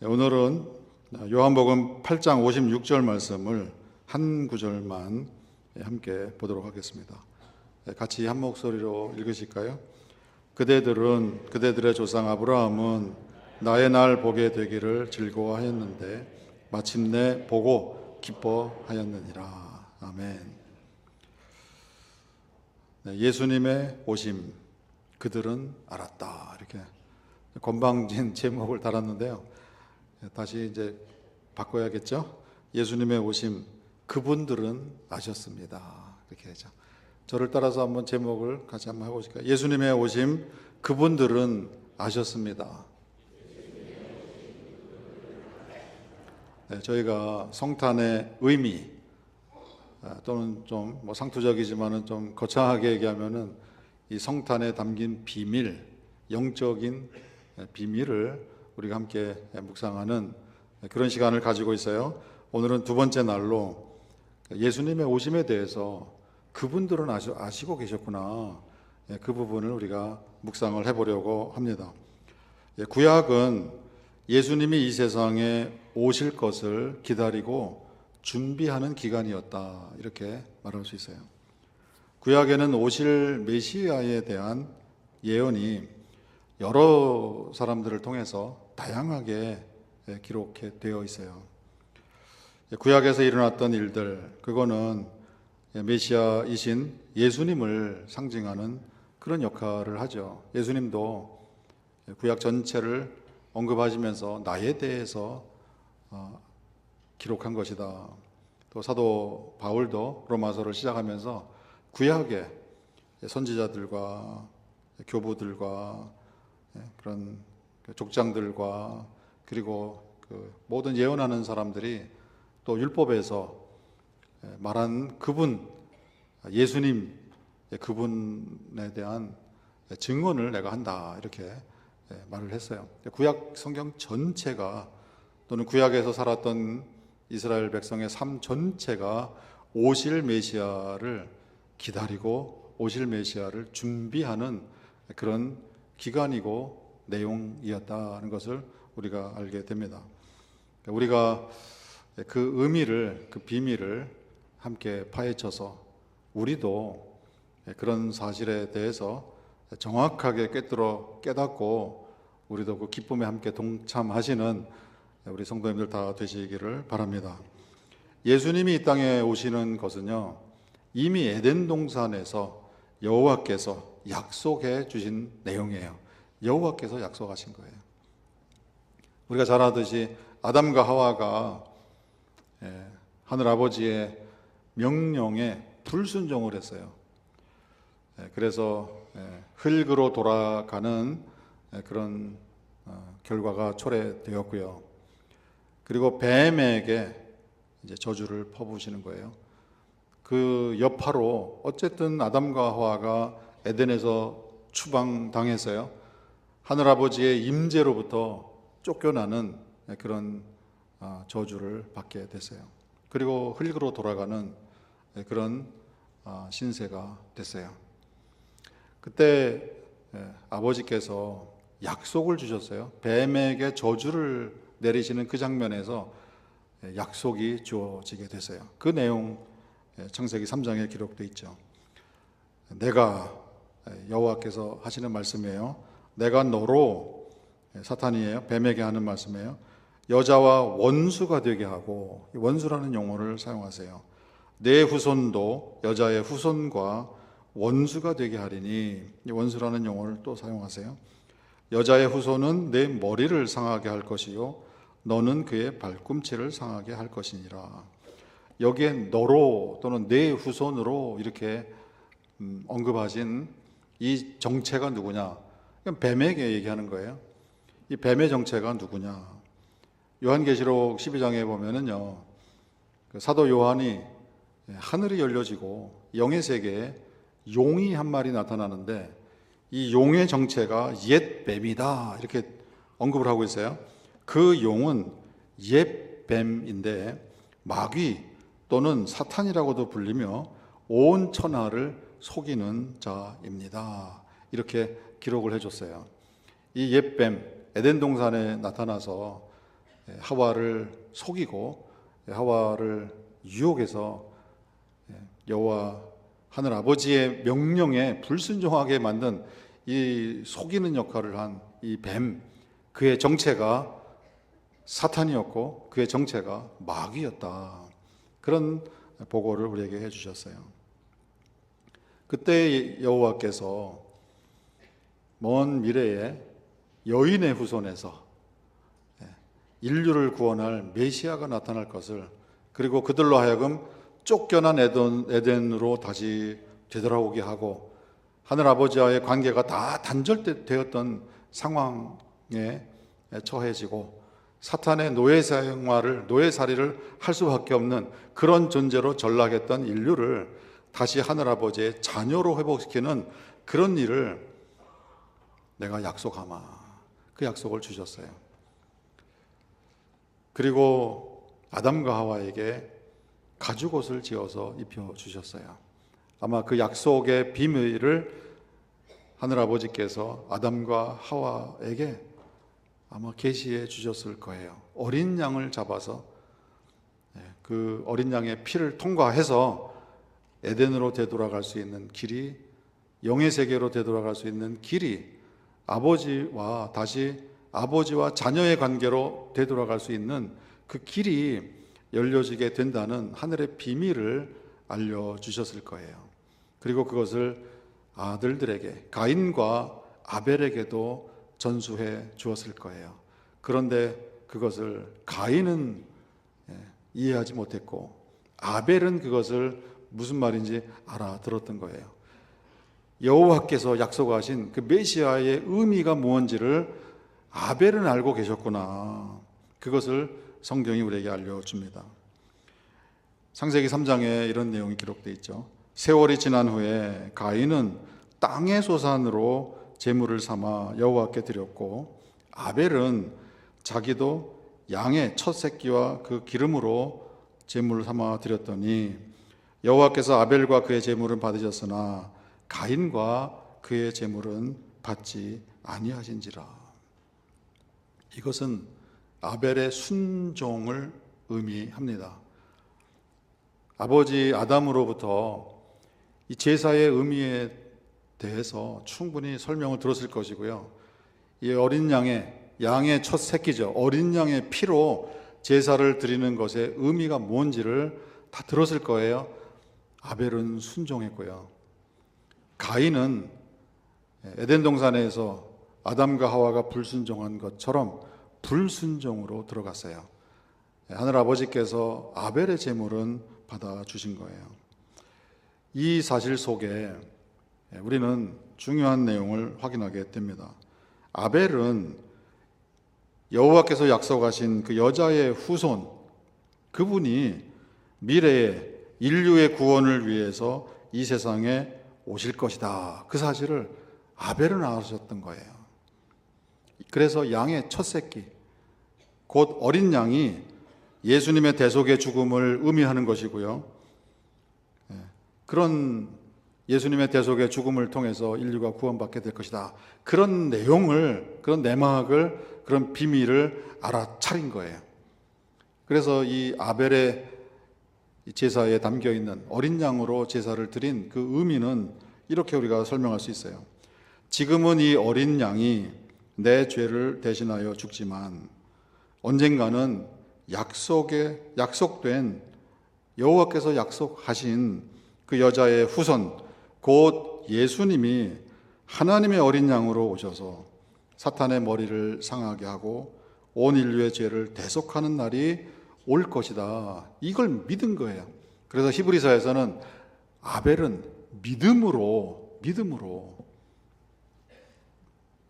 오늘은 요한복음 8장 56절 말씀을 한 구절만 함께 보도록 하겠습니다. 같이 한 목소리로 읽으실까요? 그대들의 조상 아브라함은 나의 날 보게 되기를 즐거워하였는데 마침내 보고 기뻐하였느니라. 아멘. 예수님의 오심 그들은 알았다. 이렇게 건방진 제목을 달았는데요. 다시 이제 바꿔야겠죠? 예수님의 오심 그분들은 아셨습니다. 이렇게 하죠. 저를 따라서 한번 제목을 같이 한번 해보실까요? 예수님의 오심 그분들은 아셨습니다. 네, 저희가 성탄의 의미 또는 좀 상투적이지만은 좀 거창하게 얘기하면은 이 성탄에 담긴 비밀, 영적인 비밀을 우리가 함께 묵상하는 그런 시간을 가지고 있어요. 오늘은 두 번째 날로 예수님의 오심에 대해서 그분들은 아시고 계셨구나. 그 부분을 우리가 묵상을 해보려고 합니다. 구약은 예수님이 이 세상에 오실 것을 기다리고 준비하는 기간이었다. 이렇게 말할 수 있어요. 구약에는 오실 메시아에 대한 예언이 여러 사람들을 통해서 다양하게 기록되어 있어요. 구약에서 일어났던 일들, 그거는 메시아이신 예수님을 상징하는 그런 역할을 하죠. 예수님도 구약 전체를 언급하시면서 나에 대해서 기록한 것이다. 또 사도 바울도 로마서를 시작하면서 구약의 선지자들과 교부들과 그런 족장들과 그리고 그 모든 예언하는 사람들이 또 율법에서 말한 그분 예수님 그분에 대한 증언을 내가 한다 이렇게 말을 했어요. 구약 성경 전체가 또는 구약에서 살았던 이스라엘 백성의 삶 전체가 오실 메시아를 기다리고 오실 메시아를 준비하는 그런 기간이고 내용이었다는 것을 우리가 알게 됩니다. 우리가 그 의미를, 그 비밀을 함께 파헤쳐서 우리도 그런 사실에 대해서 정확하게 깨닫고 우리도 그 기쁨에 함께 동참하시는 우리 성도님들 다 되시기를 바랍니다. 예수님이 이 땅에 오시는 것은요, 이미 에덴 동산에서 여호와께서 약속해 주신 내용이에요. 여호와께서 약속하신 거예요. 우리가 잘 아듯이 아담과 하와가 하늘 아버지의 명령에 불순종을 했어요. 그래서 흙으로 돌아가는 그런 결과가 초래되었고요. 그리고 뱀에게 이제 저주를 퍼부으시는 거예요. 그 여파로 어쨌든 아담과 하와가 에덴에서 추방당했어요. 하늘아버지의 임재로부터 쫓겨나는 그런 저주를 받게 됐어요. 그리고 흙으로 돌아가는 그런 신세가 됐어요. 그때 아버지께서 약속을 주셨어요. 뱀에게 저주를 내리시는 그 장면에서 약속이 주어지게 됐어요. 그 내용 창세기 3장에 기록되어 있죠. 내가 여호와께서 하시는 말씀이에요. 내가 너로 사탄이에요. 뱀에게 하는 말씀이에요. 여자와 원수가 되게 하고 원수라는 용어를 사용하세요. 내 후손도 여자의 후손과 원수가 되게 하리니 원수라는 용어를 또 사용하세요. 여자의 후손은 내 머리를 상하게 할 것이요 너는 그의 발꿈치를 상하게 할 것이니라. 여기에 너로 또는 내 후손으로 이렇게 언급하신 이 정체가 누구냐? 뱀에게 얘기하는 거예요. 이 뱀의 정체가 누구냐? 요한계시록 12장에 보면은요, 그 사도 요한이 하늘이 열려지고 영의 세계에 용이 한 마리 나타나는데 이 용의 정체가 옛 뱀이다 이렇게 언급을 하고 있어요. 그 용은 옛 뱀인데 마귀 또는 사탄이라고도 불리며 온 천하를 속이는 자입니다. 이렇게 기록을 해줬어요. 이 옛뱀 에덴 동산에 나타나서 하와를 속이고 하와를 유혹해서 여호와 하늘 아버지의 명령에 불순종하게 만든 이 속이는 역할을 한 이 뱀, 그의 정체가 사탄이었고 그의 정체가 마귀였다. 그런 보고를 우리에게 해주셨어요. 그때 여호와께서 먼 미래에 여인의 후손에서 인류를 구원할 메시아가 나타날 것을, 그리고 그들로 하여금 쫓겨난 에덴으로 다시 되돌아오게 하고 하늘 아버지와의 관계가 다 단절되었던 상황에 처해지고 사탄의 노예살이를 할 수밖에 없는 그런 존재로 전락했던 인류를 다시 하늘 아버지의 자녀로 회복시키는 그런 일을 내가 약속하마, 그 약속을 주셨어요. 그리고 아담과 하와에게 가죽옷을 지어서 입혀주셨어요. 아마 그 약속의 비밀을 하늘 아버지께서 아담과 하와에게 아마 계시해 주셨을 거예요. 어린 양을 잡아서 그 어린 양의 피를 통과해서 에덴으로 되돌아갈 수 있는 길이, 영의 세계로 되돌아갈 수 있는 길이, 다시 아버지와 자녀의 관계로 되돌아갈 수 있는 그 길이 열려지게 된다는 하늘의 비밀을 알려주셨을 거예요. 그리고 그것을 아들들에게, 가인과 아벨에게도 전수해 주었을 거예요. 그런데 그것을 가인은 이해하지 못했고 아벨은 그것을 무슨 말인지 알아들었던 거예요. 여호와께서 약속하신 그 메시아의 의미가 무엇인지를 아벨은 알고 계셨구나. 그것을 성경이 우리에게 알려줍니다. 창세기 3장에 이런 내용이 기록되어 있죠. 세월이 지난 후에 가인은 땅의 소산으로 제물을 삼아 여호와께 드렸고 아벨은 자기도 양의 첫 새끼와 그 기름으로 제물을 삼아 드렸더니 여호와께서 아벨과 그의 제물은 받으셨으나 가인과 그의 제물은 받지 아니하신지라. 이것은 아벨의 순종을 의미합니다. 아버지 아담으로부터 이 제사의 의미에 대해서 충분히 설명을 들었을 것이고요. 이 어린 양의 첫 새끼죠. 어린 양의 피로 제사를 드리는 것의 의미가 뭔지를 다 들었을 거예요. 아벨은 순종했고요. 가인은 에덴 동산에서 아담과 하와가 불순종한 것처럼 불순종으로 들어갔어요. 하늘 아버지께서 아벨의 제물은 받아주신 거예요. 이 사실 속에 우리는 중요한 내용을 확인하게 됩니다. 아벨은 여호와께서 약속하신 그 여자의 후손, 그분이 미래에 인류의 구원을 위해서 이 세상에 오실 것이다. 그 사실을 아벨은 아셨던 거예요. 그래서 양의 첫 새끼, 곧 어린 양이 예수님의 대속의 죽음을 의미하는 것이고요. 그런 예수님의 대속의 죽음을 통해서 인류가 구원받게 될 것이다. 그런 내용을, 그런 내막을, 그런 비밀을 알아차린 거예요. 그래서 이 아벨의 제사에 담겨 있는 어린 양으로 제사를 드린 그 의미는 이렇게 우리가 설명할 수 있어요. 지금은 이 어린 양이 내 죄를 대신하여 죽지만 언젠가는 약속된 여호와께서 약속하신 그 여자의 후손, 곧 예수님이 하나님의 어린 양으로 오셔서 사탄의 머리를 상하게 하고 온 인류의 죄를 대속하는 날이 올 것이다. 이걸 믿은 거예요. 그래서 히브리서에서는 아벨은 믿음으로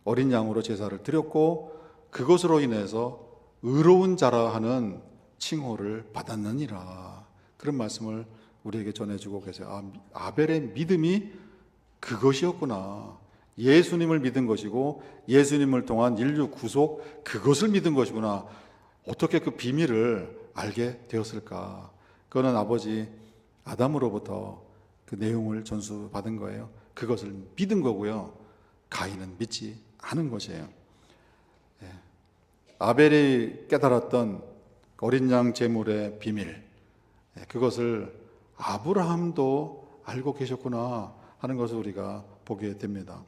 어린 양으로 제사를 드렸고 그것으로 인해서 의로운 자라 하는 칭호를 받았느니라. 그런 말씀을 우리에게 전해주고 계세요. 아벨의 믿음이 그것이었구나. 예수님을 믿은 것이고 예수님을 통한 인류 구속, 그것을 믿은 것이구나. 어떻게 그 비밀을 알게 되었을까? 그거는 아버지 아담으로부터 그 내용을 전수받은 거예요. 그것을 믿은 거고요. 가인은 믿지 않은 것이에요. 아벨이 깨달았던 어린 양 제물의 비밀, 그것을 아브라함도 알고 계셨구나 하는 것을 우리가 보게 됩니다.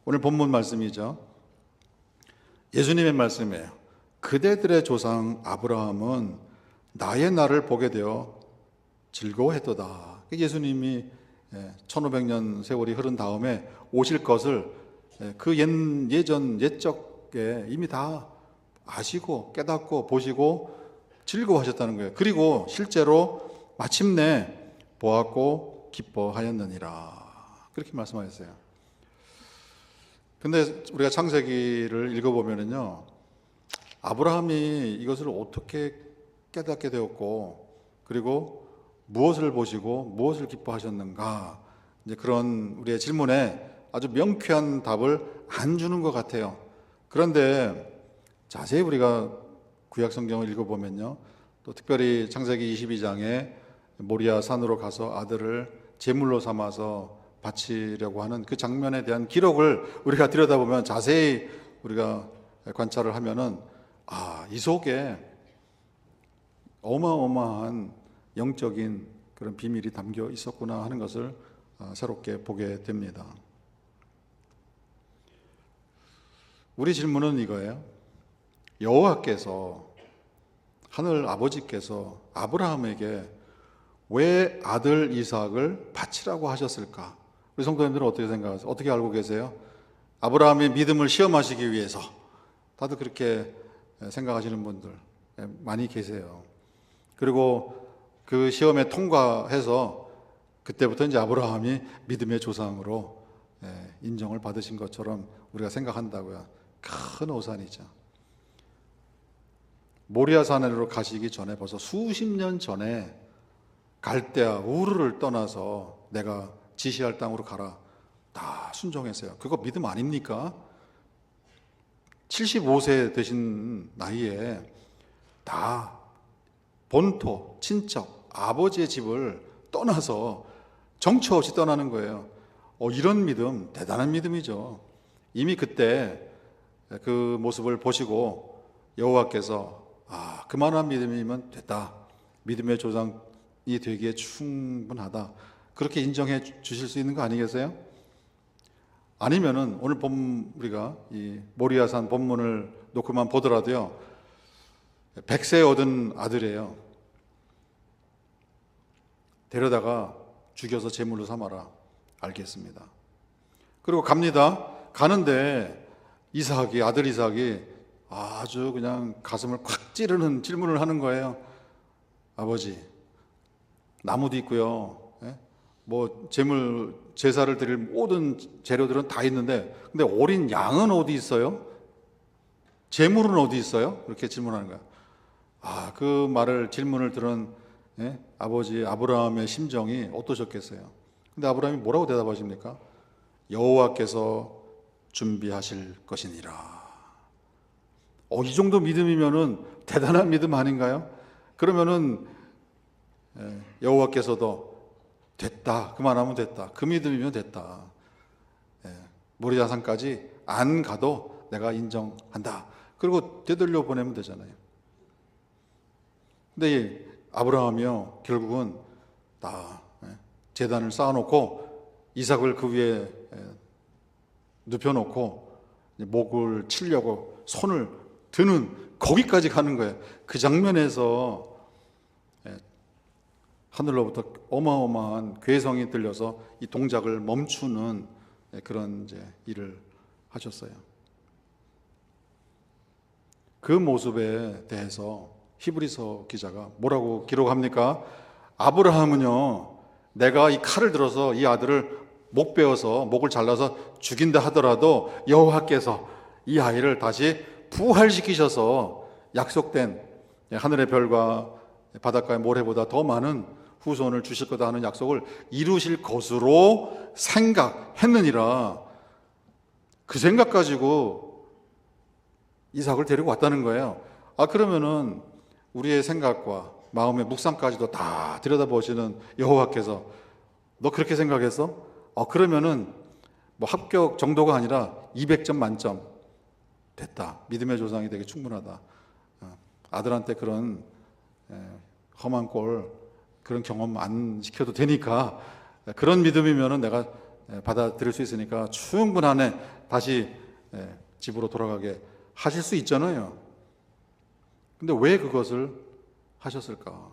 오늘 본문 말씀이죠. 예수님의 말씀이에요. 그대들의 조상 아브라함은 나의 날을 보게 되어 즐거워했도다. 예수님이 1500년 세월이 흐른 다음에 오실 것을 그 예전 옛적에 이미 다 아시고 깨닫고 보시고 즐거워하셨다는 거예요. 그리고 실제로 마침내 보았고 기뻐하였느니라. 그렇게 말씀하셨어요. 근데 우리가 창세기를 읽어보면은요, 아브라함이 이것을 어떻게 깨닫게 되었고, 그리고 무엇을 보시고 무엇을 기뻐하셨는가, 이제 그런 우리의 질문에 아주 명쾌한 답을 안 주는 것 같아요. 그런데 자세히 우리가 구약 성경을 읽어보면요, 또 특별히 창세기 22장에 모리아 산으로 가서 아들을 제물로 삼아서 바치려고 하는 그 장면에 대한 기록을 우리가 들여다보면, 자세히 우리가 관찰을 하면은 이 속에 어마어마한 영적인 그런 비밀이 담겨 있었구나 하는 것을 새롭게 보게 됩니다. 우리 질문은 이거예요. 여호와께서, 하늘 아버지께서 아브라함에게 왜 아들 이삭을 바치라고 하셨을까? 우리 성도님들은 어떻게 생각하세요? 어떻게 알고 계세요? 아브라함의 믿음을 시험하시기 위해서, 다들 그렇게 생각하시는 분들 많이 계세요. 그리고 그 시험에 통과해서 그때부터 이제 아브라함이 믿음의 조상으로 인정을 받으신 것처럼 우리가 생각한다고요. 큰 오산이죠. 모리아 산으로 가시기 전에 벌써 수십 년 전에 갈대아 우르를 떠나서 내가 지시할 땅으로 가라, 다 순종했어요. 그거 믿음 아닙니까? 75세 되신 나이에 다 본토, 친척, 아버지의 집을 떠나서 정처 없이 떠나는 거예요. 이런 믿음, 대단한 믿음이죠. 이미 그때 그 모습을 보시고 여호와께서 그만한 믿음이면 됐다, 믿음의 조상이 되기에 충분하다, 그렇게 인정해 주실 수 있는 거 아니겠어요? 아니면은 오늘 우리가 이 모리아산 본문을 놓고만 보더라도요, 100세 얻은 아들이에요. 데려다가 죽여서 제물로 삼아라. 알겠습니다. 그리고 갑니다. 가는데 아들 이삭이 아주 그냥 가슴을 콱 찌르는 질문을 하는 거예요. 아버지, 나무도 있고요, 뭐 제사를 드릴 모든 재료들은 다 있는데, 근데 어린 양은 어디 있어요? 제물은 어디 있어요? 그렇게 질문하는 거야. 그 질문을 들은 아버지 아브라함의 심정이 어떠셨겠어요? 근데 아브라함이 뭐라고 대답하십니까? 여호와께서 준비하실 것이니라. 이 정도 믿음이면은 대단한 믿음 아닌가요? 그러면은 여호와께서도 됐다, 그만하면 됐다, 그 믿음이면 됐다, 모리아산까지 안 가도 내가 인정한다, 그리고 되돌려 보내면 되잖아요. 근데 이 아브라함이요, 결국은 다 제단을 쌓아놓고 이삭을 그 위에 눕혀놓고 목을 치려고 손을 드는, 거기까지 가는 거예요. 그 장면에서 하늘로부터 어마어마한 괴성이 들려서 이 동작을 멈추는 그런 이제 일을 하셨어요. 그 모습에 대해서 히브리서 기자가 뭐라고 기록합니까? 아브라함은요, 내가 이 칼을 들어서 이 아들을 목 베어서 목을 잘라서 죽인다 하더라도 여호와께서 이 아이를 다시 부활시키셔서 약속된 하늘의 별과 바닷가의 모래보다 더 많은 후손을 주실 거다 하는 약속을 이루실 것으로 생각했느니라. 그 생각 가지고 이삭을 데리고 왔다는 거예요. 그러면은 우리의 생각과 마음의 묵상까지도 다 들여다보시는 여호와께서 너 그렇게 생각했어? 그러면은 뭐 합격 정도가 아니라 200점 만점 됐다, 믿음의 조상이 되게 충분하다, 아들한테 그런 험한 꼴 그런 경험 안 시켜도 되니까 그런 믿음이면은 내가 받아들일 수 있으니까 충분하네. 다시 집으로 돌아가게 하실 수 있잖아요. 근데 왜 그것을 하셨을까?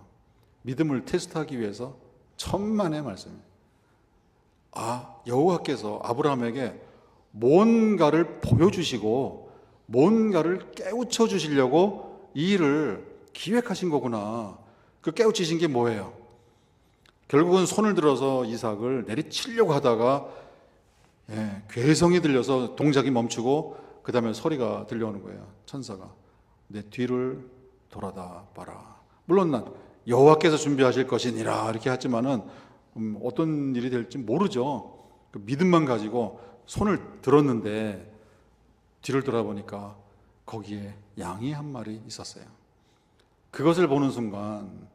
믿음을 테스트하기 위해서 천만의 말씀이에요. 여호와께서 아브라함에게 뭔가를 보여주시고 뭔가를 깨우쳐 주시려고 이 일을 기획하신 거구나. 그 깨우치신 게 뭐예요? 결국은 손을 들어서 이삭을 내리치려고 하다가 괴성이 들려서 동작이 멈추고 그 다음에 소리가 들려오는 거예요. 천사가 내 뒤를 돌아다 봐라. 물론 난 여호와께서 준비하실 것이니라 이렇게 했지만은 어떤 일이 될지 모르죠. 그 믿음만 가지고 손을 들었는데 뒤를 돌아보니까 거기에 양이 한 마리 있었어요. 그것을 보는 순간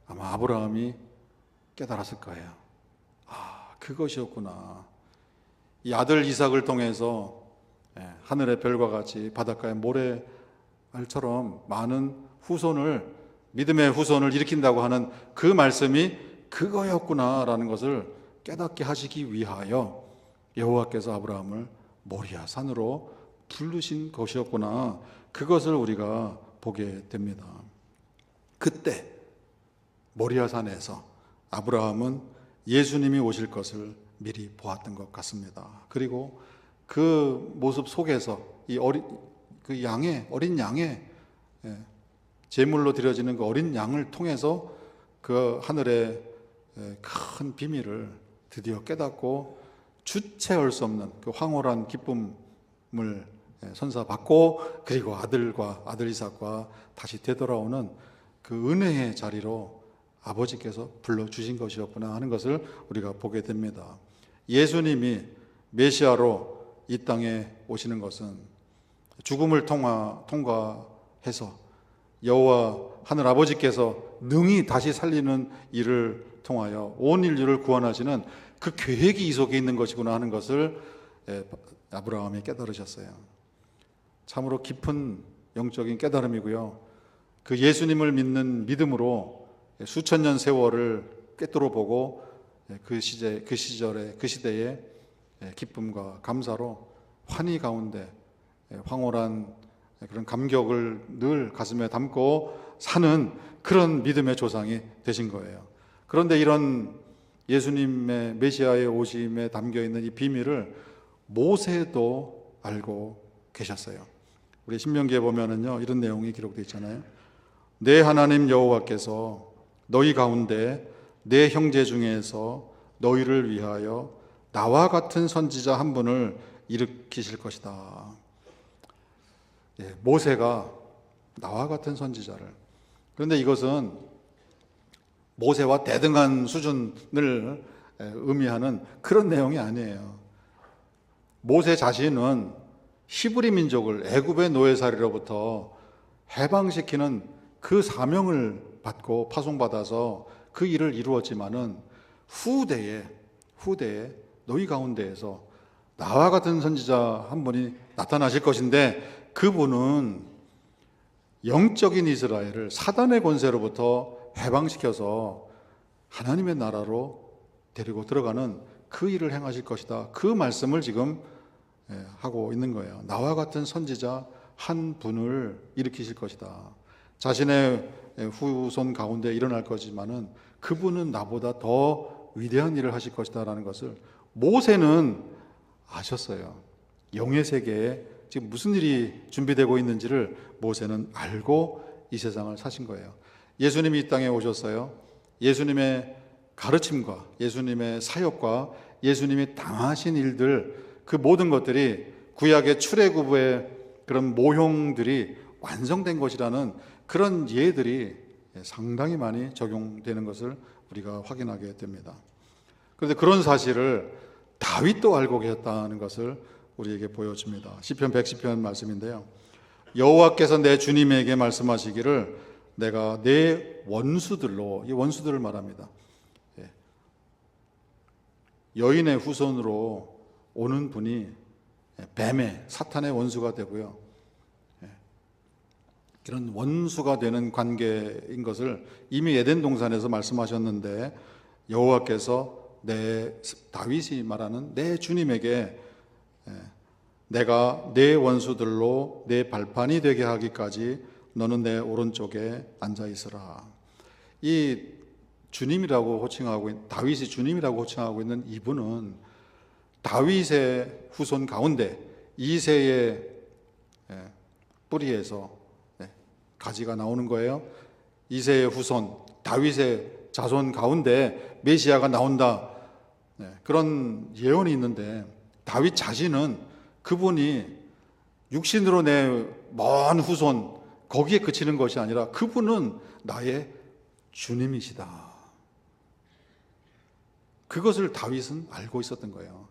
아마 아브라함이 깨달았을 거예요. 그것이었구나. 이 아들 이삭을 통해서 하늘의 별과 같이 바닷가의 모래알처럼 많은 후손을, 믿음의 후손을 일으킨다고 하는 그 말씀이 그거였구나라는 것을 깨닫게 하시기 위하여 여호와께서 아브라함을 모리아 산으로 부르신 것이었구나. 그것을 우리가 보게 됩니다. 그때 모리아 산에서 아브라함은 예수님이 오실 것을 미리 보았던 것 같습니다. 그리고 그 모습 속에서 이 어린 양의 제물로 드려지는 그 어린 양을 통해서 그 하늘의 큰 비밀을 드디어 깨닫고 주체할 수 없는 그 황홀한 기쁨을 선사받고, 그리고 아들 이삭과 다시 되돌아오는 그 은혜의 자리로 아버지께서 불러주신 것이었구나 하는 것을 우리가 보게 됩니다. 예수님이 메시아로 이 땅에 오시는 것은 죽음을 통과해서 여호와 하늘 아버지께서 능히 다시 살리는 일을 통하여 온 인류를 구원하시는 그 계획이 이 속에 있는 것이구나 하는 것을 아브라함이 깨달으셨어요. 참으로 깊은 영적인 깨달음이고요. 그 예수님을 믿는 믿음으로 수천 년 세월을 꿰뚫어 보고 그 시대의 기쁨과 감사로 환희 가운데 황홀한 그런 감격을 늘 가슴에 담고 사는 그런 믿음의 조상이 되신 거예요. 그런데 이런 예수님의 메시아의 오심에 담겨 있는 이 비밀을 모세도 알고 계셨어요. 우리 신명기에 보면은요, 이런 내용이 기록되어 있잖아요. 내 하나님 여호와께서 너희 가운데 내 형제 중에서 너희를 위하여 나와 같은 선지자 한 분을 일으키실 것이다. 모세가 나와 같은 선지자를. 그런데 이것은 모세와 대등한 수준을 의미하는 그런 내용이 아니에요. 모세 자신은 히브리 민족을 애굽의 노예살이로부터 해방시키는 그 사명을 받고 파송받아서 그 일을 이루었지만은 후대에 너희 가운데에서 나와 같은 선지자 한 분이 나타나실 것인데, 그분은 영적인 이스라엘을 사단의 권세로부터 해방시켜서 하나님의 나라로 데리고 들어가는 그 일을 행하실 것이다. 그 말씀을 지금 하고 있는 거예요. 나와 같은 선지자 한 분을 일으키실 것이다. 자신의 후손 가운데 일어날 거지만은 그분은 나보다 더 위대한 일을 하실 것이다라는 것을 모세는 아셨어요. 영의 세계에 지금 무슨 일이 준비되고 있는지를 모세는 알고 이 세상을 사신 거예요. 예수님이 이 땅에 오셨어요. 예수님의 가르침과 예수님의 사역과 예수님이 당하신 일들, 그 모든 것들이 구약의 출애굽의 그런 모형들이 완성된 것이라는 그런 예들이 상당히 많이 적용되는 것을 우리가 확인하게 됩니다. 그런데 그런 사실을 다윗도 알고 계셨다는 것을 우리에게 보여줍니다. 시편 110편 말씀인데요. 여호와께서 내 주님에게 말씀하시기를 내가 내 원수들로, 이 원수들을 말합니다. 여인의 후손으로 오는 분이 뱀의 사탄의 원수가 되고요. 이런 원수가 되는 관계인 것을 이미 에덴 동산에서 말씀하셨는데, 여호와께서 다윗이 말하는 내 주님에게 내가 내 원수들로 내 발판이 되게 하기까지 너는 내 오른쪽에 앉아 있으라. 이 주님이라고 호칭하고, 다윗이 주님이라고 호칭하고 있는 이분은 다윗의 후손 가운데 이새의 뿌리에서 가지가 나오는 거예요. 이새의 후손, 다윗의 자손 가운데 메시아가 나온다, 그런 예언이 있는데, 다윗 자신은 그분이 육신으로 내 먼 후손 거기에 그치는 것이 아니라 그분은 나의 주님이시다. 그것을 다윗은 알고 있었던 거예요.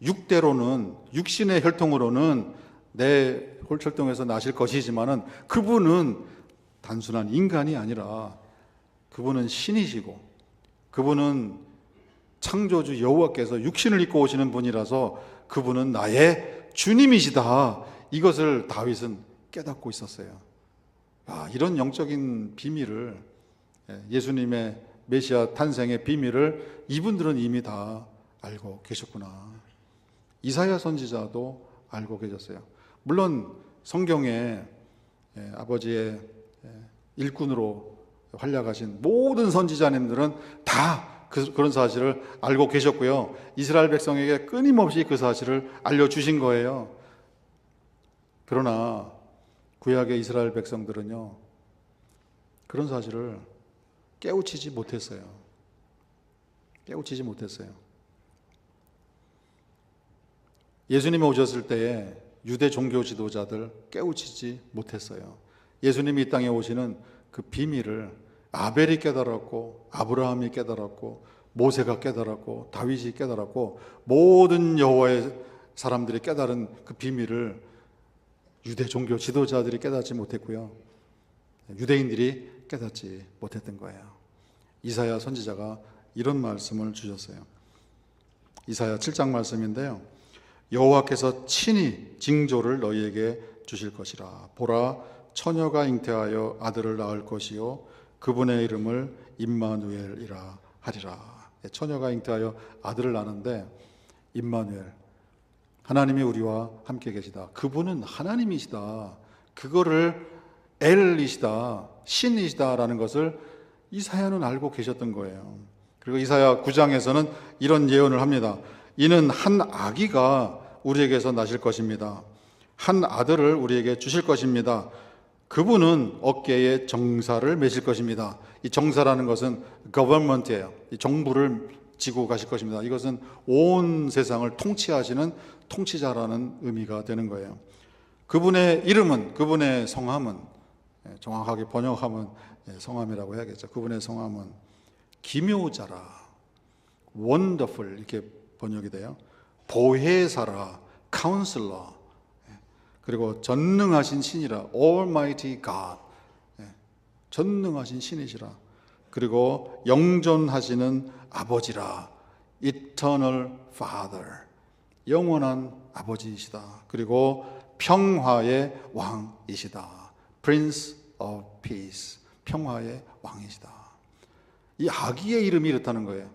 육대로는, 육신의 혈통으로는 내 혈통에서 나실 것이지만은 그분은 단순한 인간이 아니라 그분은 신이시고, 그분은 창조주 여호와께서 육신을 입고 오시는 분이라서 그분은 나의 주님이시다. 이것을 다윗은 깨닫고 있었어요. 이런 영적인 비밀을, 예수님의 메시아 탄생의 비밀을 이분들은 이미 다 알고 계셨구나. 이사야 선지자도 알고 계셨어요. 물론 성경에 아버지의 일꾼으로 활약하신 모든 선지자님들은 다 그런 사실을 알고 계셨고요. 이스라엘 백성에게 끊임없이 그 사실을 알려주신 거예요. 그러나 구약의 이스라엘 백성들은요, 그런 사실을 깨우치지 못했어요. 깨우치지 못했어요. 예수님이 오셨을 때에 유대 종교 지도자들 깨우치지 못했어요. 예수님이 이 땅에 오시는 그 비밀을 아벨이 깨달았고, 아브라함이 깨달았고, 모세가 깨달았고, 다윗이 깨달았고, 모든 여호와의 사람들이 깨달은 그 비밀을 유대 종교 지도자들이 깨닫지 못했고요, 유대인들이 깨닫지 못했던 거예요. 이사야 선지자가 이런 말씀을 주셨어요. 이사야 7장 말씀인데요, 여호와께서 친히 징조를 너희에게 주실 것이라. 보라, 처녀가 잉태하여 아들을 낳을 것이요 그분의 이름을 임마누엘이라 하리라. 처녀가 잉태하여 아들을 낳는데, 임마누엘, 하나님이 우리와 함께 계시다. 그분은 하나님이시다. 그거를 엘이시다, 신이시다라는 것을 이사야는 알고 계셨던 거예요. 그리고 이사야 9장에서는 이런 예언을 합니다. 이는 한 아기가 우리에게서 나실 것입니다. 한 아들을 우리에게 주실 것입니다. 그분은 어깨에 정사를 매실 것입니다. 이 정사라는 것은 government예요. 이 정부를 지고 가실 것입니다. 이것은 온 세상을 통치하시는 통치자라는 의미가 되는 거예요. 그분의 이름은, 그분의 성함은, 정확하게 번역하면 성함이라고 해야겠죠. 그분의 성함은 기묘자라, 원더풀 이렇게 번역이 돼요. 보혜사라, 카운슬러, 그리고 전능하신 신이라, Almighty God, 전능하신 신이시라. 그리고 영존하시는 아버지라, Eternal Father, 영원한 아버지이시다. 그리고 평화의 왕이시다, Prince of Peace, 평화의 왕이시다. 이 아기의 이름이 이렇다는 거예요.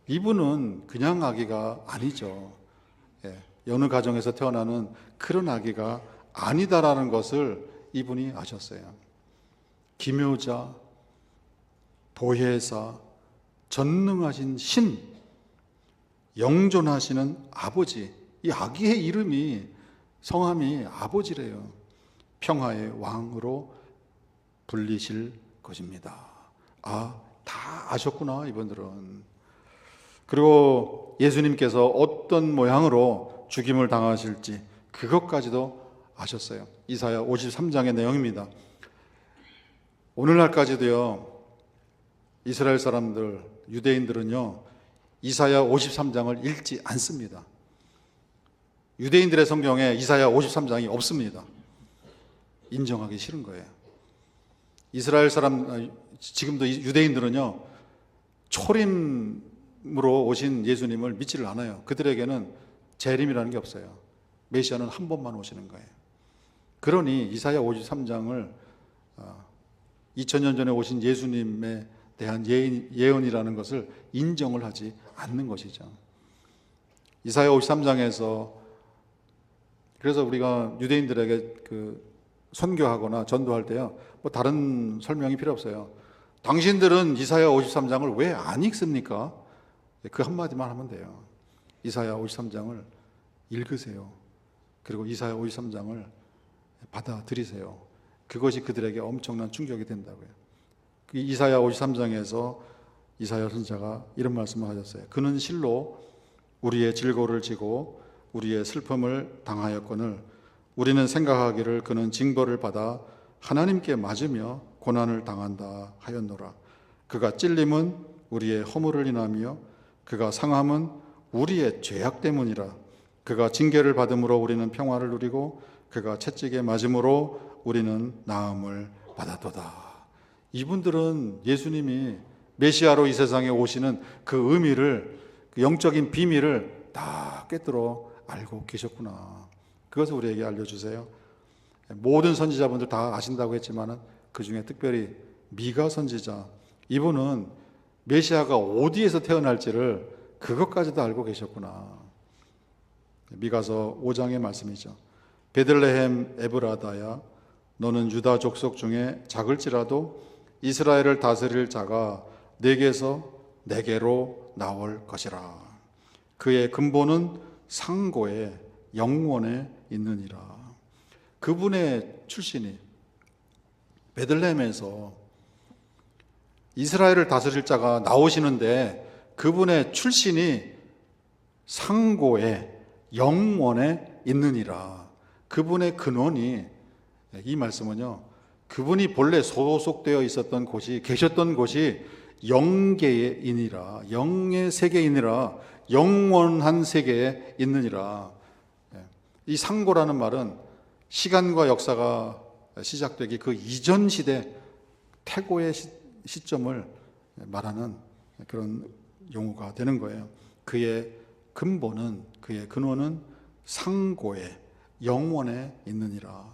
이분은 그냥 아기가 아니죠. 여느 가정에서 태어나는 그런 아기가 아니다라는 것을 이분이 아셨어요. 기묘자, 보혜사, 전능하신 신, 영존하시는 아버지. 이 아기의 이름이, 성함이 아버지래요. 평화의 왕으로 불리실 것입니다. 다 아셨구나, 이분들은. 그리고 예수님께서 어떤 모양으로 죽임을 당하실지 그것까지도 아셨어요. 이사야 53장의 내용입니다. 오늘날까지도요, 이스라엘 사람들, 유대인들은요, 이사야 53장을 읽지 않습니다. 유대인들의 성경에 이사야 53장이 없습니다. 인정하기 싫은 거예요. 이스라엘 사람, 지금도 유대인들은요, 초림으로 오신 예수님을 믿지를 않아요. 그들에게는 재림이라는 게 없어요. 메시아는 한 번만 오시는 거예요. 그러니 이사야 53장을 2000년 전에 오신 예수님에 대한 예언이라는 것을 인정을 하지 않는 것이죠. 이사야 53장에서 그래서 우리가 유대인들에게 선교하거나 전도할 때요, 뭐 다른 설명이 필요 없어요. 당신들은 이사야 53장을 왜 안 읽습니까? 그 한마디만 하면 돼요. 이사야 53장을 읽으세요. 그리고 이사야 53장을 받아들이세요. 그것이 그들에게 엄청난 충격이 된다고요. 이사야 53장에서 이사야 선지자가 이런 말씀을 하셨어요. 그는 실로 우리의 질고를 지고 우리의 슬픔을 당하였거늘 우리는 생각하기를 그는 징벌을 받아 하나님께 맞으며 고난을 당한다 하였노라. 그가 찔림은 우리의 허물을 인하며 그가 상함은 우리의 죄악 때문이라. 그가 징계를 받음으로 우리는 평화를 누리고 그가 채찍에 맞음으로 우리는 나음을 받았도다. 이분들은 예수님이 메시아로 이 세상에 오시는 그 의미를, 그 영적인 비밀을 다 꿰뚫어 알고 계셨구나. 그것을 우리에게 알려주세요. 모든 선지자분들 다 아신다고 했지만 그 중에 특별히 미가 선지자, 이분은 메시아가 어디에서 태어날지를 그것까지도 알고 계셨구나. 미가서 5장의 말씀이죠. 베들레헴 에브라다야, 너는 유다 족속 중에 작을지라도 이스라엘을 다스릴 자가 내게서 내게로 나올 것이라. 그의 근본은 상고에 영원에 있느니라. 그분의 출신이 베들레헴에서 이스라엘을 다스릴 자가 나오시는데 그분의 출신이 상고에 영원에 있느니라. 그분의 근원이, 이 말씀은요, 그분이 본래 소속되어 있었던 곳이, 계셨던 곳이 영계이니라, 영의 세계이니라, 영원한 세계에 있느니라. 이 상고라는 말은 시간과 역사가 시작되기 그 이전 시대 태고의 시점을 말하는 그런 용어가 되는 거예요. 그의 근본은, 그의 근원은 상고에 영원에 있느니라.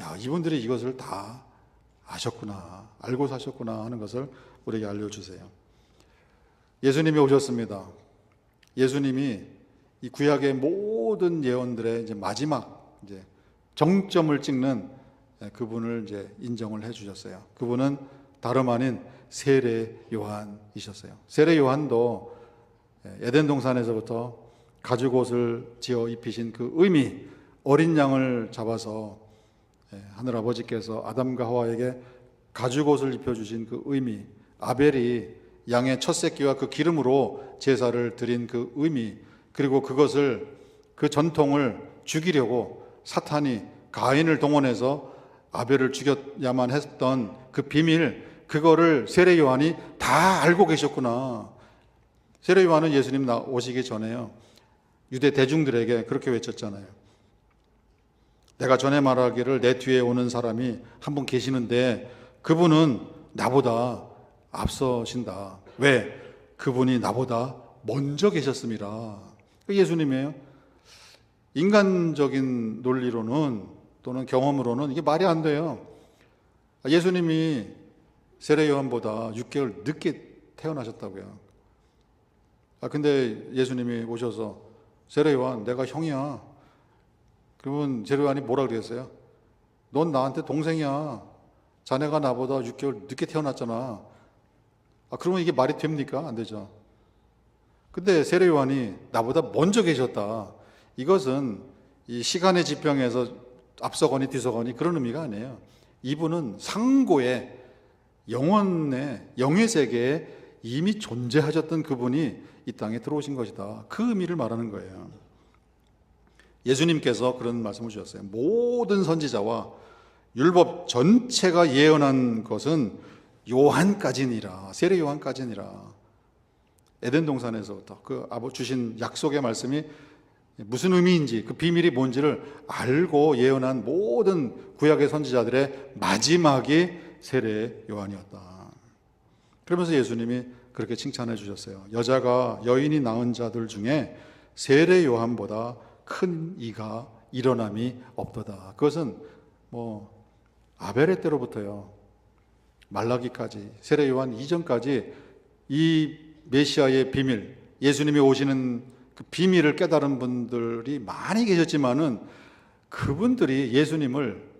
야, 이분들이 이것을 다 아셨구나, 알고 사셨구나 하는 것을 우리에게 알려주세요. 예수님이 오셨습니다. 예수님이 이 구약의 모든 예언들의 이제 마지막 정점을 찍는 그분을 이제 인정을 해주셨어요. 그분은 다름 아닌 세례 요한이셨어요. 세례 요한도 에덴 동산에서부터 가죽옷을 지어 입히신 그 의미, 어린 양을 잡아서 하늘 아버지께서 아담과 하와에게 가죽옷을 입혀주신 그 의미, 아벨이 양의 첫 새끼와 그 기름으로 제사를 드린 그 의미, 그리고 그것을, 그 전통을 죽이려고 사탄이 가인을 동원해서 아벨을 죽여야만 했던 그 비밀, 그거를 세례 요한이 다 알고 계셨구나. 세례 요한은 예수님 오시기 전에요, 유대 대중들에게 그렇게 외쳤잖아요. 내가 전에 말하기를 내 뒤에 오는 사람이 한 분 계시는데 그분은 나보다 앞서신다. 왜? 그분이 나보다 먼저 계셨습니다. 예수님이에요. 인간적인 논리로는 또는 경험으로는 이게 말이 안 돼요. 예수님이 세례 요한보다 6개월 늦게 태어나셨다고요. 근데 예수님이 오셔서 세례 요한, 내가 형이야. 그러면 세례 요한이 뭐라 그랬어요? 넌 나한테 동생이야. 자네가 나보다 6개월 늦게 태어났잖아. 그러면 이게 말이 됩니까? 안 되죠. 근데 세례 요한이 나보다 먼저 계셨다. 이것은 이 시간의 지평에서 앞서거니 뒤서거니 그런 의미가 아니에요. 이분은 상고의 영원의 영의 세계에 이미 존재하셨던 그분이 이 땅에 들어오신 것이다. 그 의미를 말하는 거예요. 예수님께서 그런 말씀을 주셨어요. 모든 선지자와 율법 전체가 예언한 것은 요한까지니라. 세례 요한까지니라. 에덴 동산에서부터 그 아버지 주신 약속의 말씀이 무슨 의미인지, 그 비밀이 뭔지를 알고 예언한 모든 구약의 선지자들의 마지막이 세례 요한이었다. 그러면서 예수님이 그렇게 칭찬해 주셨어요. 여자가 여인이 낳은 자들 중에 세례 요한보다 큰 이가 일어남이 없도다. 그것은 아벨의 때로부터요, 말라기까지, 세례 요한 이전까지 이 메시아의 비밀, 예수님이 오시는 그 비밀을 깨달은 분들이 많이 계셨지만은 그분들이 예수님을,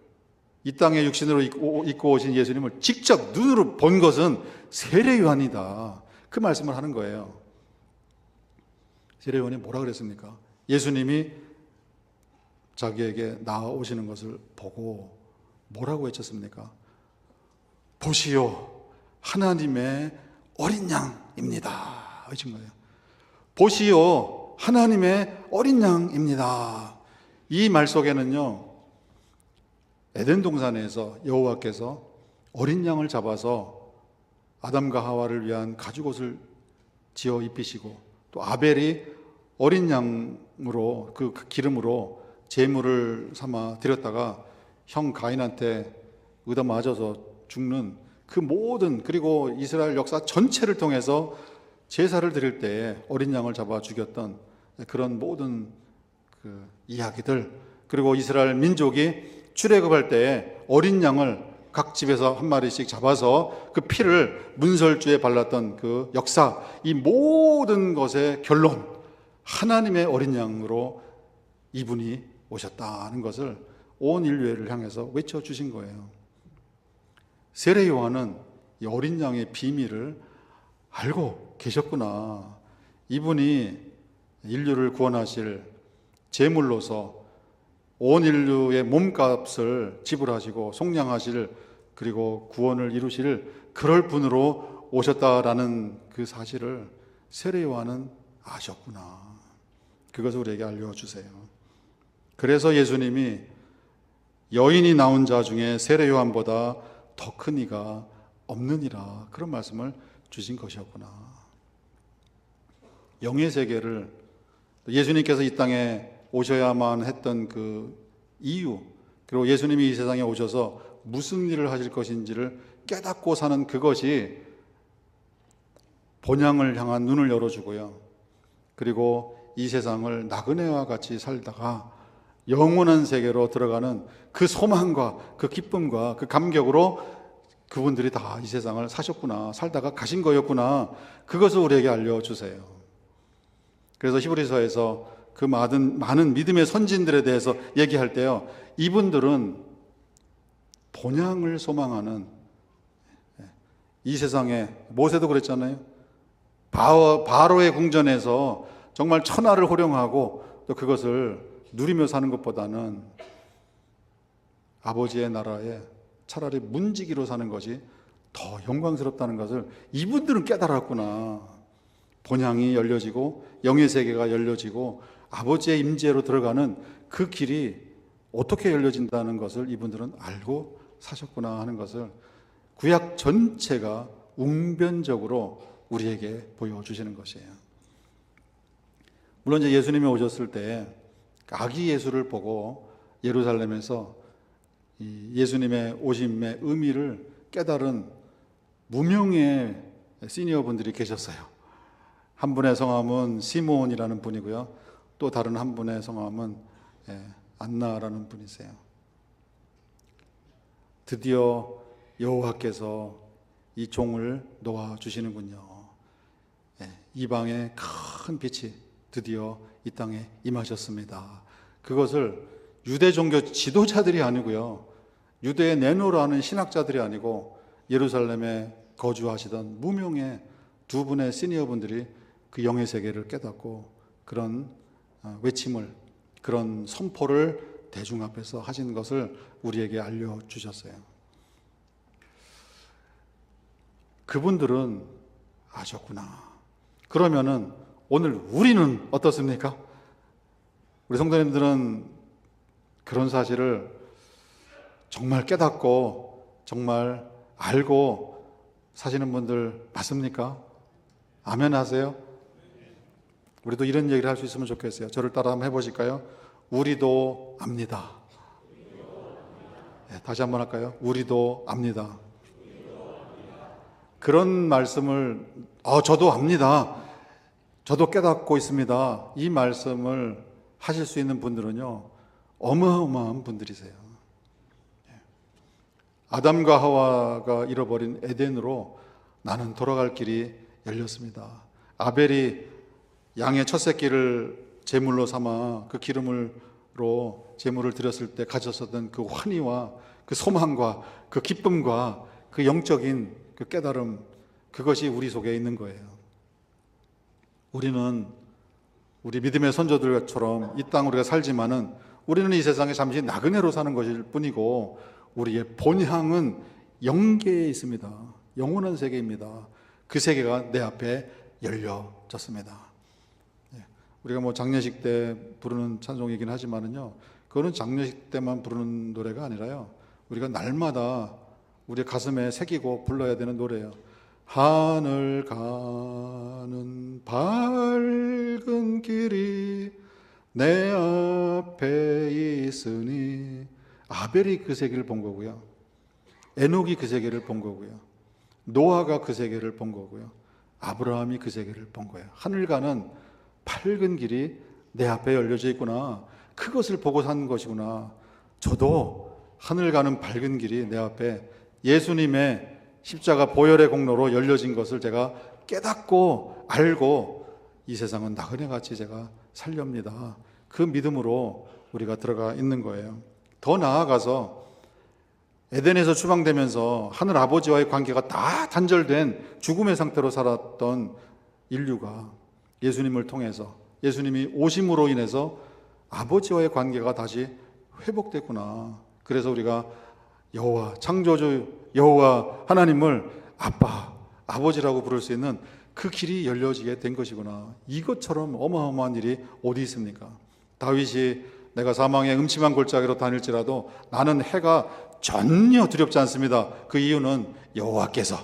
이 땅에 육신으로 입고 오신 예수님을 직접 눈으로 본 것은 세례 요한이다, 그 말씀을 하는 거예요. 세례 요한이 뭐라 그랬습니까? 예수님이 자기에게 나아오시는 것을 보고 뭐라고 외쳤습니까? 보시오, 하나님의 어린 양입니다, 외친 거예요. 보시오, 하나님의 어린 양입니다. 이 말 속에는요, 에덴 동산에서 여호와께서 어린 양을 잡아서 아담과 하와를 위한 가죽옷을 지어 입히시고, 또 아벨이 어린 양으로 그 기름으로 제물을 삼아 드렸다가 형 가인한테 얻어맞아서 죽는 그 모든, 그리고 이스라엘 역사 전체를 통해서 제사를 드릴 때에 어린 양을 잡아 죽였던 그런 모든 그 이야기들, 그리고 이스라엘 민족이 출애굽할 때에 어린 양을 각 집에서 한 마리씩 잡아서 그 피를 문설주에 발랐던 그 역사, 이 모든 것의 결론, 하나님의 어린 양으로 이분이 오셨다는 것을 온 인류를 향해서 외쳐주신 거예요. 세례 요한은 이 어린 양의 비밀을 알고 계셨구나. 이분이 인류를 구원하실 제물로서 온 인류의 몸값을 지불하시고 속량하실, 그리고 구원을 이루실 그럴 분으로 오셨다라는 그 사실을 세례 요한은 아셨구나. 그것을 우리에게 알려주세요. 그래서 예수님이 여인이 나온 자 중에 세례 요한보다 더 큰 이가 없느니라, 그런 말씀을 주신 것이었구나. 영의 세계를, 예수님께서 이 땅에 오셔야만 했던 그 이유, 그리고 예수님이 이 세상에 오셔서 무슨 일을 하실 것인지를 깨닫고 사는 그것이 본향을 향한 눈을 열어주고요, 그리고 이 세상을 나그네와 같이 살다가 영원한 세계로 들어가는 그 소망과 그 기쁨과 그 감격으로 그분들이 다 이 세상을 사셨구나, 살다가 가신 거였구나, 그것을 우리에게 알려주세요. 그래서 히브리서에서 그 많은 믿음의 선진들에 대해서 얘기할 때요, 이분들은 본향을 소망하는, 이 세상에 모세도 그랬잖아요. 바로의 궁전에서 정말 천하를 호령하고 또 그것을 누리며 사는 것보다는 아버지의 나라에 차라리 문지기로 사는 것이 더 영광스럽다는 것을 이분들은 깨달았구나. 본향이 열려지고 영의 세계가 열려지고 아버지의 임재로 들어가는 그 길이 어떻게 열려진다는 것을 이분들은 알고 사셨구나 하는 것을 구약 전체가 웅변적으로 우리에게 보여주시는 것이에요. 물론 이제 예수님이 오셨을 때 아기 예수를 보고 예루살렘에서 이 예수님의 오심의 의미를 깨달은 무명의 시니어 분들이 계셨어요. 한 분의 성함은 시몬이라는 분이고요, 또 다른 한 분의 성함은 안나라는 분이세요. 드디어 여호와께서 이 종을 놓아주시는군요. 이방의 큰 빛이 드디어 이 땅에 임하셨습니다. 그것을 유대 종교 지도자들이 아니고요, 유대에 내노라는 신학자들이 아니고 예루살렘에 거주하시던 무명의 두 분의 시니어 분들이 그 영의 세계를 깨닫고 그런 외침을, 그런 선포를 대중 앞에서 하신 것을 우리에게 알려주셨어요. 그분들은 아셨구나. 그러면은 오늘 우리는 어떻습니까? 우리 성도님들은 그런 사실을 정말 깨닫고 정말 알고 사시는 분들 맞습니까? 아멘 하세요? 우리도 이런 얘기를 할 수 있으면 좋겠어요. 저를 따라 한번 해보실까요? 우리도 압니다. 다시 한번 할까요? 우리도 압니다. 그런 말씀을 저도 압니다, 저도 깨닫고 있습니다, 이 말씀을 하실 수 있는 분들은요 어마어마한 분들이세요. 아담과 하와가 잃어버린 에덴으로 나는 돌아갈 길이 열렸습니다. 아벨이 양의 첫 새끼를 제물로 삼아 그 기름으로 제물을 드렸을 때 가졌었던 그 환희와 그 소망과 그 기쁨과 그 영적인 그 깨달음, 그것이 우리 속에 있는 거예요. 우리는 우리 믿음의 선조들처럼 이 땅 우리가 살지만은 우리는 이 세상에 잠시 나그네로 사는 것일 뿐이고 우리의 본향은 영계에 있습니다. 영원한 세계입니다. 그 세계가 내 앞에 열려졌습니다. 우리가 뭐 장례식 때 부르는 찬송이긴 하지만은요, 그거는 장례식 때만 부르는 노래가 아니라요, 우리가 날마다 우리 가슴에 새기고 불러야 되는 노래예요. 하늘 가는 밝은 길이 내 앞에 있으니. 아벨이 그 세계를 본 거고요, 에녹이 그 세계를 본 거고요, 노아가 그 세계를 본 거고요, 아브라함이 그 세계를 본 거예요. 하늘 가는 밝은 길이 내 앞에 열려져 있구나, 그것을 보고 산 것이구나. 저도 하늘 가는 밝은 길이 내 앞에 예수님의 십자가 보혈의 공로로 열려진 것을 제가 깨닫고 알고 이 세상은 나그네같이 제가 살렵니다. 그 믿음으로 우리가 들어가 있는 거예요. 더 나아가서 에덴에서 추방되면서 하늘 아버지와의 관계가 다 단절된 죽음의 상태로 살았던 인류가 예수님을 통해서, 예수님이 오심으로 인해서 아버지와의 관계가 다시 회복됐구나. 그래서 우리가 여호와, 창조주 여호와 하나님을 아빠, 아버지라고 부를 수 있는 그 길이 열려지게 된 것이구나. 이것처럼 어마어마한 일이 어디 있습니까? 다윗이 내가 사망의 음침한 골짜기로 다닐지라도 나는 해가 전혀 두렵지 않습니다. 그 이유는 여호와께서,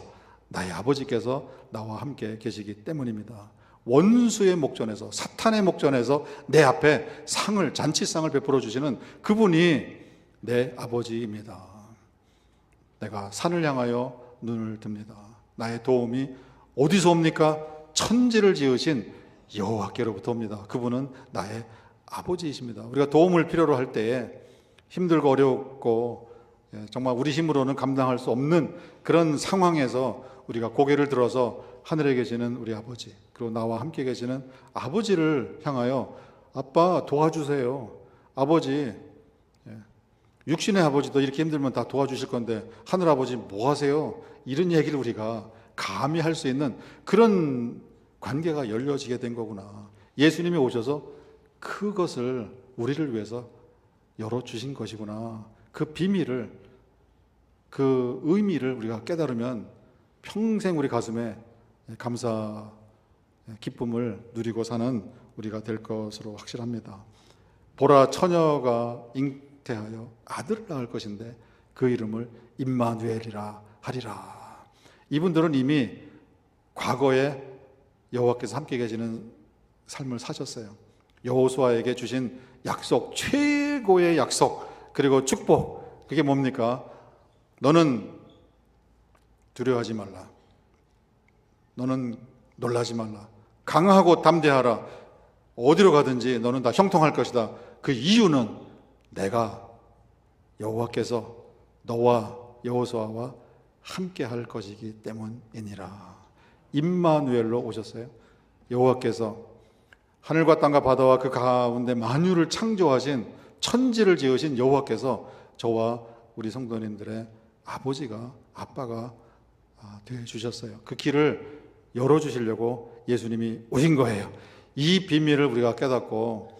나의 아버지께서 나와 함께 계시기 때문입니다. 원수의 목전에서, 사탄의 목전에서 내 앞에 상을, 잔치상을 베풀어 주시는 그분이 내 아버지입니다. 내가 산을 향하여 눈을 듭니다. 나의 도움이 어디서 옵니까? 천지를 지으신 여호와께로부터 옵니다. 그분은 나의 아버지이십니다. 우리가 도움을 필요로 할 때에 힘들고 어렵고 정말 우리 힘으로는 감당할 수 없는 그런 상황에서 우리가 고개를 들어서 하늘에 계시는 우리 아버지, 그리고 나와 함께 계시는 아버지를 향하여 아빠 도와주세요. 아버지, 육신의 아버지도 이렇게 힘들면 다 도와주실 건데 하늘 아버지 뭐 하세요? 이런 얘기를 우리가 감히 할 수 있는 그런 관계가 열려지게 된 거구나. 예수님이 오셔서 그것을 우리를 위해서 열어주신 것이구나. 그 비밀을, 그 의미를 우리가 깨달으면 평생 우리 가슴에 감사, 기쁨을 누리고 사는 우리가 될 것으로 확실합니다. 보라, 처녀가 잉태하여 아들을 낳을 것인데 그 이름을 임마누엘이라 하리라. 이분들은 이미 과거에 여호와께서 함께 계시는 삶을 사셨어요. 여호수아에게 주신 약속, 최고의 약속, 그리고 축복, 그게 뭡니까? 너는 두려워하지 말라. 너는 놀라지 말라. 강하고 담대하라. 어디로 가든지 너는 다 형통할 것이다. 그 이유는 내가 여호와께서 너와 여호수아와 함께 할 것이기 때문이니라. 임마누엘로 오셨어요. 여호와께서 하늘과 땅과 바다와 그 가운데 만유를 창조하신, 천지를 지으신 여호와께서 저와 우리 성도님들의 아버지가, 아빠가 되어 주셨어요. 그 길을 열어주시려고 예수님이 오신 거예요. 이 비밀을 우리가 깨닫고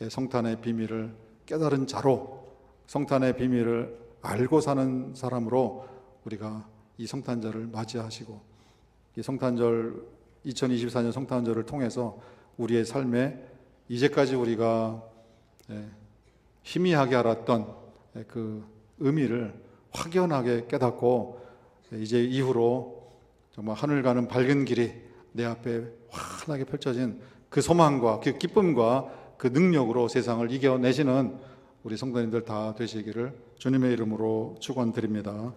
성탄의 비밀을 깨달은 자로, 성탄의 비밀을 알고 사는 사람으로 우리가 이 성탄절을 맞이하시고, 이 성탄절, 2024년 성탄절을 통해서 우리의 삶에 이제까지 우리가 희미하게 알았던 그 의미를 확연하게 깨닫고 이제 이후로 정말 하늘 가는 밝은 길이 내 앞에 환하게 펼쳐진 그 소망과 그 기쁨과 그 능력으로 세상을 이겨내시는 우리 성도님들 다 되시기를 주님의 이름으로 축원드립니다.